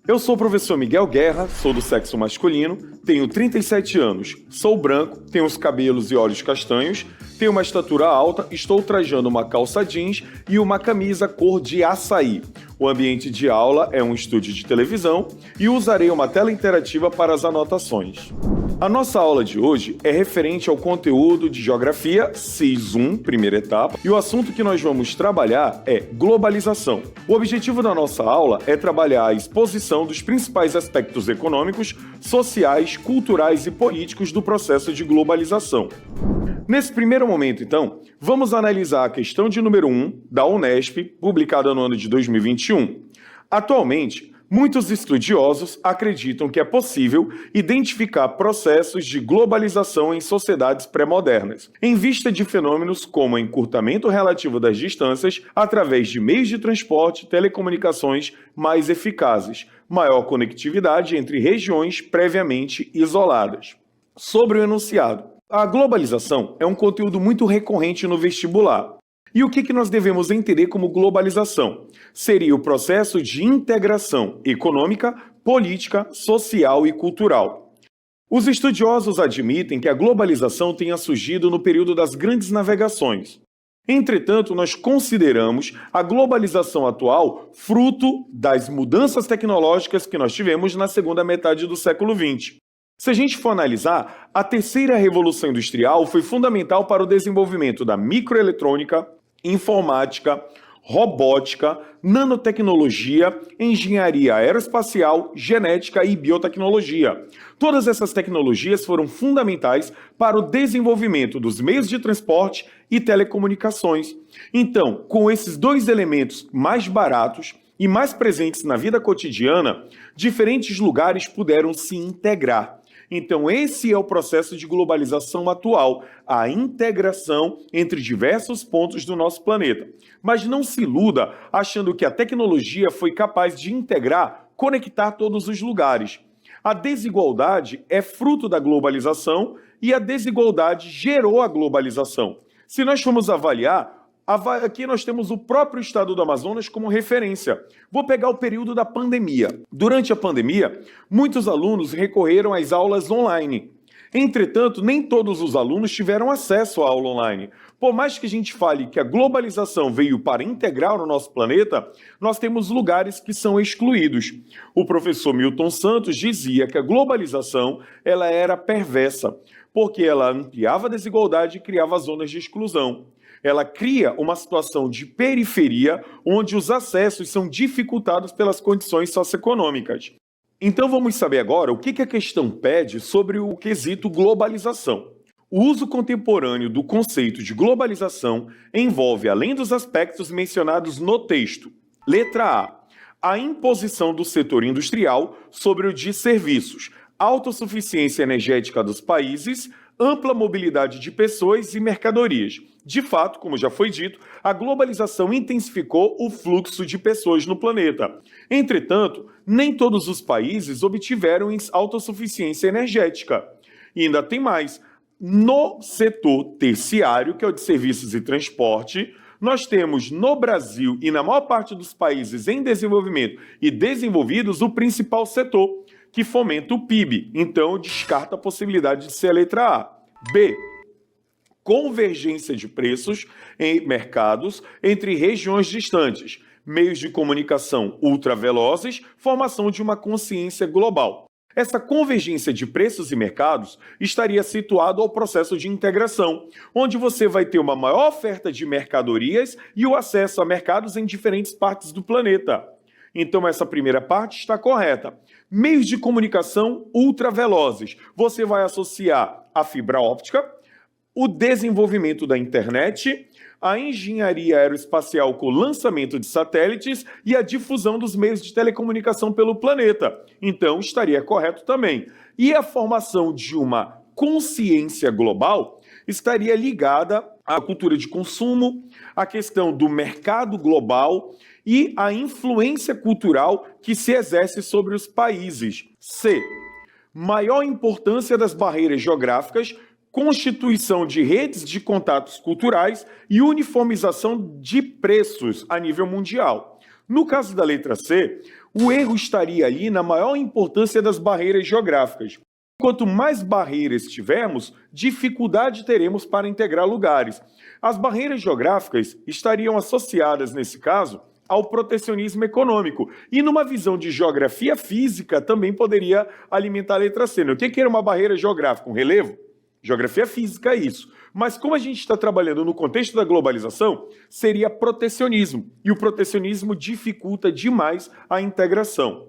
Eu sou o professor Miguel Guerra, sou do sexo masculino, tenho 37 anos, sou branco, tenho os cabelos e olhos castanhos, tenho uma estatura alta, estou trajando uma calça jeans e uma camisa cor de açaí. O ambiente de aula é um estúdio de televisão e usarei uma tela interativa para as anotações. A nossa aula de hoje é referente ao conteúdo de Geografia CIS 1, primeira etapa, e o assunto que nós vamos trabalhar é globalização. O objetivo da nossa aula é trabalhar a exposição dos principais aspectos econômicos, sociais, culturais e políticos do processo de globalização. Nesse primeiro momento, então, vamos analisar a questão de número 1 da Unesp, publicada no ano de 2021. Atualmente, muitos estudiosos acreditam que é possível identificar processos de globalização em sociedades pré-modernas, em vista de fenômenos como o encurtamento relativo das distâncias através de meios de transporte e telecomunicações mais eficazes, maior conectividade entre regiões previamente isoladas. Sobre o enunciado. A globalização é um conteúdo muito recorrente no vestibular. E o que nós devemos entender como globalização? Seria o processo de integração econômica, política, social e cultural. Os estudiosos admitem que a globalização tenha surgido no período das grandes navegações. Entretanto, nós consideramos a globalização atual fruto das mudanças tecnológicas que nós tivemos na segunda metade do século XX. Se a gente for analisar, a terceira revolução industrial foi fundamental para o desenvolvimento da microeletrônica, informática, robótica, nanotecnologia, engenharia aeroespacial, genética e biotecnologia. Todas essas tecnologias foram fundamentais para o desenvolvimento dos meios de transporte e telecomunicações. Então, com esses dois elementos mais baratos e mais presentes na vida cotidiana, diferentes lugares puderam se integrar. Então, esse é o processo de globalização atual, a integração entre diversos pontos do nosso planeta. Mas não se iluda achando que a tecnologia foi capaz de integrar, conectar todos os lugares. A desigualdade é fruto da globalização e a desigualdade gerou a globalização. Se nós formos avaliar, aqui nós temos o próprio estado do Amazonas como referência. Vou pegar o período da pandemia. Durante a pandemia, muitos alunos recorreram às aulas online. Entretanto, nem todos os alunos tiveram acesso à aula online. Por mais que a gente fale que a globalização veio para integrar o nosso planeta, nós temos lugares que são excluídos. O professor Milton Santos dizia que a globalização ela era perversa, porque ela ampliava a desigualdade e criava zonas de exclusão. Ela cria uma situação de periferia onde os acessos são dificultados pelas condições socioeconômicas. Então vamos saber agora o que a questão pede sobre o quesito globalização. O uso contemporâneo do conceito de globalização envolve, além dos aspectos mencionados no texto, letra A imposição do setor industrial sobre o de serviços, autossuficiência energética dos países, ampla mobilidade de pessoas e mercadorias. De fato, como já foi dito, a globalização intensificou o fluxo de pessoas no planeta. Entretanto, nem todos os países obtiveram autossuficiência energética. E ainda tem mais. No setor terciário, que é o de serviços e transporte, nós temos no Brasil e na maior parte dos países em desenvolvimento e desenvolvidos o principal setor, que fomenta o PIB. Então, descarta a possibilidade de ser a letra A. B. Convergência de preços em mercados entre regiões distantes, meios de comunicação ultravelozes, formação de uma consciência global. Essa convergência de preços e mercados estaria situado ao processo de integração, onde você vai ter uma maior oferta de mercadorias e o acesso a mercados em diferentes partes do planeta. Então, essa primeira parte está correta. Meios de comunicação ultravelozes. Você vai associar a fibra óptica, o desenvolvimento da internet, a engenharia aeroespacial com o lançamento de satélites e a difusão dos meios de telecomunicação pelo planeta. Então, estaria correto também. E a formação de uma consciência global estaria ligada à cultura de consumo, à questão do mercado global e à influência cultural que se exerce sobre os países. C. Maior importância das barreiras geográficas constituição de redes de contatos culturais e uniformização de preços a nível mundial. No caso da letra C, o erro estaria ali na maior importância das barreiras geográficas. Quanto mais barreiras tivermos, dificuldade teremos para integrar lugares. As barreiras geográficas estariam associadas, nesse caso, ao protecionismo econômico. E numa visão de geografia física, também poderia alimentar a letra C. O que era uma barreira geográfica? Um relevo? Geografia física é isso. Mas como a gente está trabalhando no contexto da globalização, seria protecionismo. E o protecionismo dificulta demais a integração.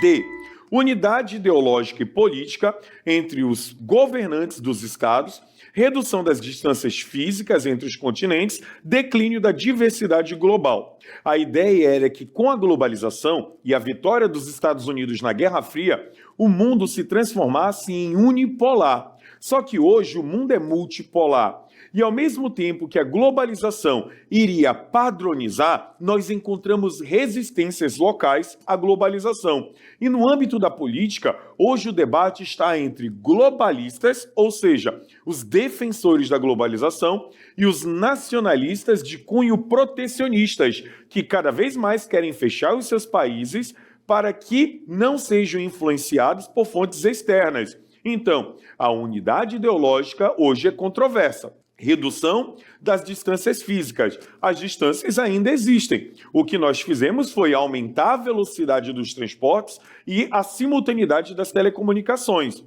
D. Unidade ideológica e política entre os governantes dos estados, redução das distâncias físicas entre os continentes, declínio da diversidade global. A ideia era que, com a globalização e a vitória dos Estados Unidos na Guerra Fria, o mundo se transformasse em unipolar. Só que hoje o mundo é multipolar. E ao mesmo tempo que a globalização iria padronizar, nós encontramos resistências locais à globalização. E no âmbito da política, hoje o debate está entre globalistas, ou seja, os defensores da globalização, e os nacionalistas de cunho protecionistas, que cada vez mais querem fechar os seus países para que não sejam influenciados por fontes externas. Então, a unidade ideológica hoje é controversa. Redução das distâncias físicas. As distâncias ainda existem. O que nós fizemos foi aumentar a velocidade dos transportes e a simultaneidade das telecomunicações.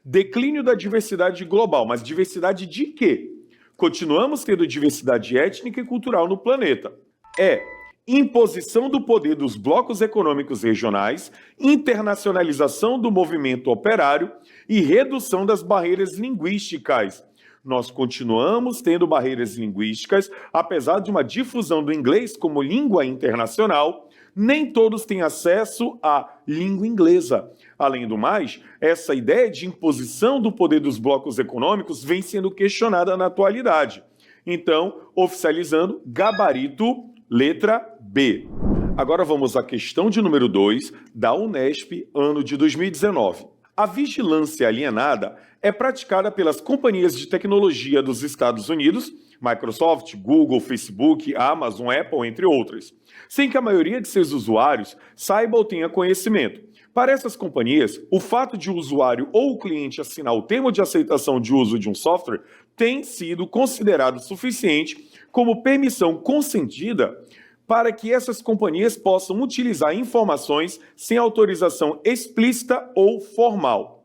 Declínio da diversidade global. Mas diversidade de quê? Continuamos tendo diversidade étnica e cultural no planeta. Imposição do poder dos blocos econômicos regionais, internacionalização do movimento operário e redução das barreiras linguísticas. Nós continuamos tendo barreiras linguísticas, apesar de uma difusão do inglês como língua internacional, nem todos têm acesso à língua inglesa. Além do mais, essa ideia de imposição do poder dos blocos econômicos vem sendo questionada na atualidade. Então, oficializando, gabarito, letra B. Agora vamos à questão de número 2 da Unesp, ano de 2019. A vigilância alienada é praticada pelas companhias de tecnologia dos Estados Unidos, Microsoft, Google, Facebook, Amazon, Apple, entre outras, sem que a maioria de seus usuários saiba ou tenha conhecimento. Para essas companhias, o fato de o usuário ou o cliente assinar o termo de aceitação de uso de um software tem sido considerado suficiente como permissão consentida para que essas companhias possam utilizar informações sem autorização explícita ou formal.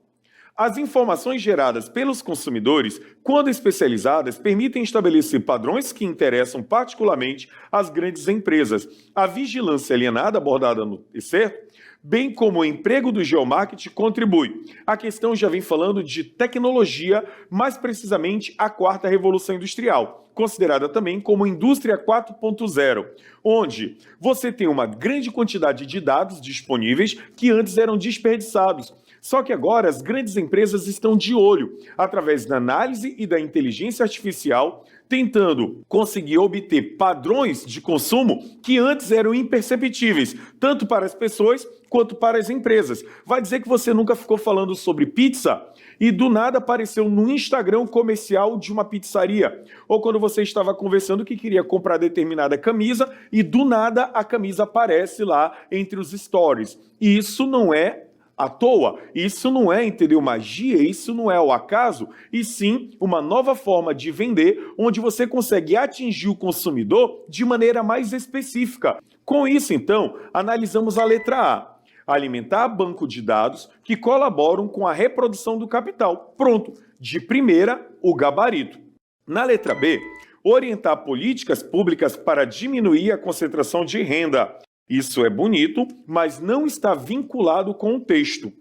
As informações geradas pelos consumidores, quando especializadas, permitem estabelecer padrões que interessam particularmente às grandes empresas. A vigilância alienada abordada no excerto, bem como o emprego do geomarketing, contribui. A questão já vem falando de tecnologia, mais precisamente a quarta revolução industrial, considerada também como indústria 4.0, onde você tem uma grande quantidade de dados disponíveis que antes eram desperdiçados. Só que agora as grandes empresas estão de olho, através da análise e da inteligência artificial, tentando conseguir obter padrões de consumo que antes eram imperceptíveis, tanto para as pessoas quanto para as empresas. Vai dizer que você nunca ficou falando sobre pizza e do nada apareceu no Instagram comercial de uma pizzaria, ou quando você estava conversando que queria comprar determinada camisa e do nada a camisa aparece lá entre os stories. E isso não é à toa, isso não é, entendeu, magia, isso não é o acaso, e sim uma nova forma de vender, onde você consegue atingir o consumidor de maneira mais específica. Com isso, então, analisamos a letra A. Alimentar banco de dados que colaboram com a reprodução do capital. Pronto, de primeira, o gabarito. Na letra B, orientar políticas públicas para diminuir a concentração de renda. Isso é bonito, mas não está vinculado com o texto.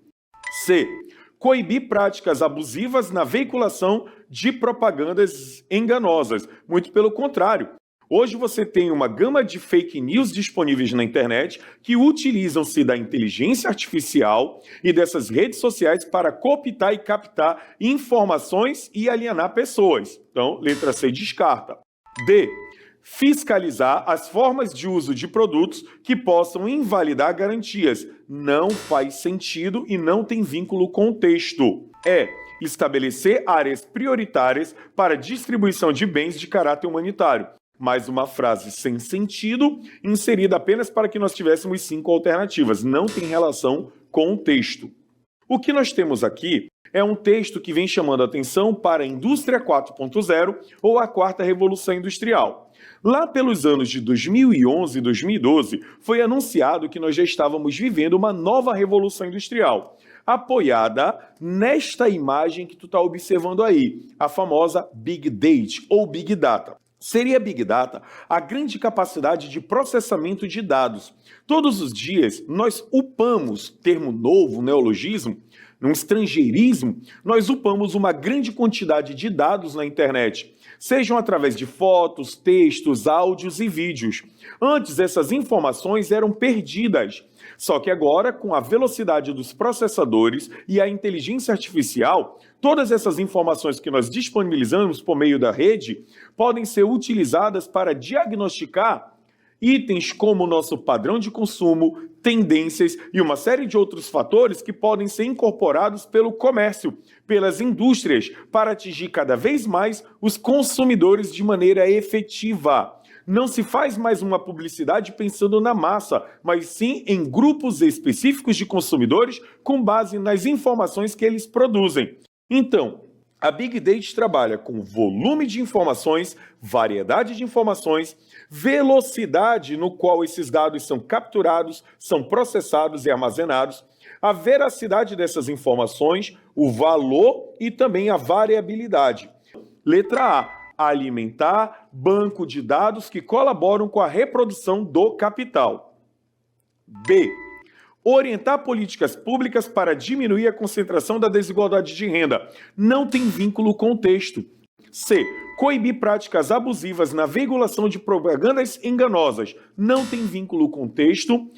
C. Coibir práticas abusivas na veiculação de propagandas enganosas. Muito pelo contrário. Hoje você tem uma gama de fake news disponíveis na internet que utilizam-se da inteligência artificial e dessas redes sociais para cooptar e captar informações e alienar pessoas. Então, letra C descarta. D. Fiscalizar as formas de uso de produtos que possam invalidar garantias. Não faz sentido e não tem vínculo com o texto. estabelecer áreas prioritárias para distribuição de bens de caráter humanitário. Mais uma frase sem sentido, inserida apenas para que nós tivéssemos 5 alternativas. Não tem relação com o texto. O que nós temos aqui é um texto que vem chamando a atenção para a Indústria 4.0 ou a Quarta Revolução Industrial. Lá pelos anos de 2011 e 2012, foi anunciado que nós já estávamos vivendo uma nova revolução industrial, apoiada nesta imagem que tu está observando aí, a famosa Big Data ou Big Data. Seria Big Data a grande capacidade de processamento de dados. Todos os dias nós upamos, termo novo, neologismo, num estrangeirismo, nós upamos uma grande quantidade de dados na internet, sejam através de fotos, textos, áudios e vídeos. Antes, essas informações eram perdidas. Só que agora, com a velocidade dos processadores e a inteligência artificial, todas essas informações que nós disponibilizamos por meio da rede podem ser utilizadas para diagnosticar itens como o nosso padrão de consumo, tendências e uma série de outros fatores que podem ser incorporados pelo comércio, pelas indústrias, para atingir cada vez mais os consumidores de maneira efetiva. Não se faz mais uma publicidade pensando na massa, mas sim em grupos específicos de consumidores com base nas informações que eles produzem. Então, a Big Data trabalha com volume de informações, variedade de informações, velocidade no qual esses dados são capturados, são processados e armazenados, a veracidade dessas informações, o valor e também a variabilidade. Letra A. Alimentar banco de dados que colaboram com a reprodução do capital. B. Orientar políticas públicas para diminuir a concentração da desigualdade de renda. Não tem vínculo com o texto. C. Coibir práticas abusivas na veiculação de propagandas enganosas. Não tem vínculo com o texto.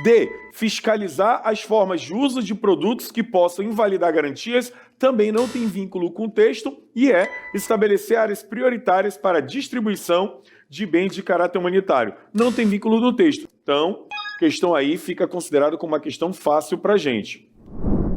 D. Fiscalizar as formas de uso de produtos que possam invalidar garantias. Também não tem vínculo com o texto. E estabelecer áreas prioritárias para a distribuição de bens de caráter humanitário. Não tem vínculo do texto. Então, questão aí fica considerada como uma questão fácil para a gente.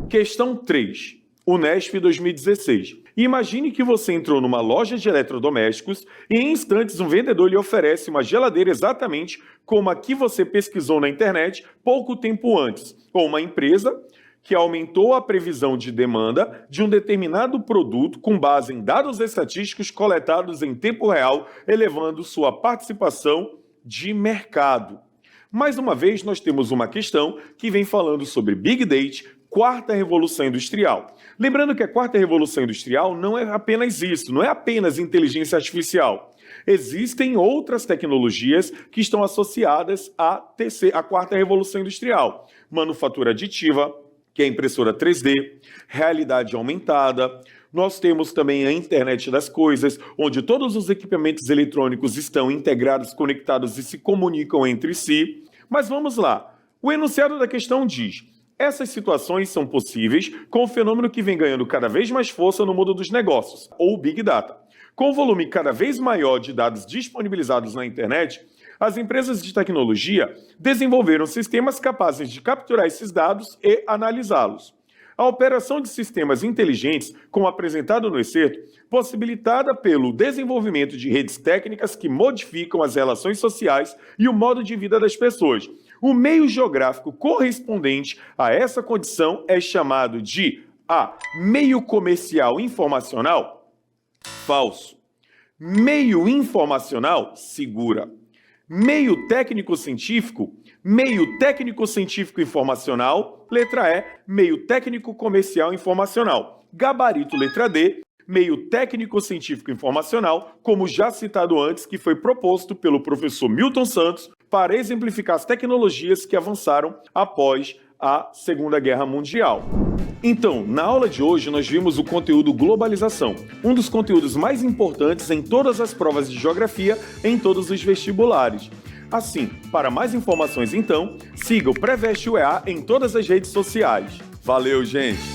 Questão 3. Unesp 2016. Imagine que você entrou numa loja de eletrodomésticos e em instantes um vendedor lhe oferece uma geladeira exatamente como a que você pesquisou na internet pouco tempo antes, ou uma empresa que aumentou a previsão de demanda de um determinado produto com base em dados estatísticos coletados em tempo real, elevando sua participação de mercado. Mais uma vez, nós temos uma questão que vem falando sobre Big Data, Quarta Revolução Industrial. Lembrando que a Quarta Revolução Industrial não é apenas isso, não é apenas inteligência artificial. Existem outras tecnologias que estão associadas à Quarta Revolução Industrial. Manufatura aditiva, que é a impressora 3D, realidade aumentada. Nós temos também a internet das coisas, onde todos os equipamentos eletrônicos estão integrados, conectados e se comunicam entre si. Mas vamos lá. O enunciado da questão diz: essas situações são possíveis com o fenômeno que vem ganhando cada vez mais força no mundo dos negócios, ou Big Data. Com o volume cada vez maior de dados disponibilizados na internet, as empresas de tecnologia desenvolveram sistemas capazes de capturar esses dados e analisá-los. A operação de sistemas inteligentes, como apresentado no excerto, possibilitada pelo desenvolvimento de redes técnicas que modificam as relações sociais e o modo de vida das pessoas. O meio geográfico correspondente a essa condição é chamado de A. Meio comercial informacional? Falso. Meio informacional? Segura. Meio técnico-científico? Meio técnico-científico informacional? Letra E. Meio técnico comercial informacional. Gabarito, letra D. Meio técnico-científico informacional, como já citado antes, que foi proposto pelo professor Milton Santos para exemplificar as tecnologias que avançaram após a Segunda Guerra Mundial. Então, na aula de hoje nós vimos o conteúdo globalização, um dos conteúdos mais importantes em todas as provas de geografia em todos os vestibulares. Assim, para mais informações então, siga o Pré-Veste UEA em todas as redes sociais. Valeu, gente!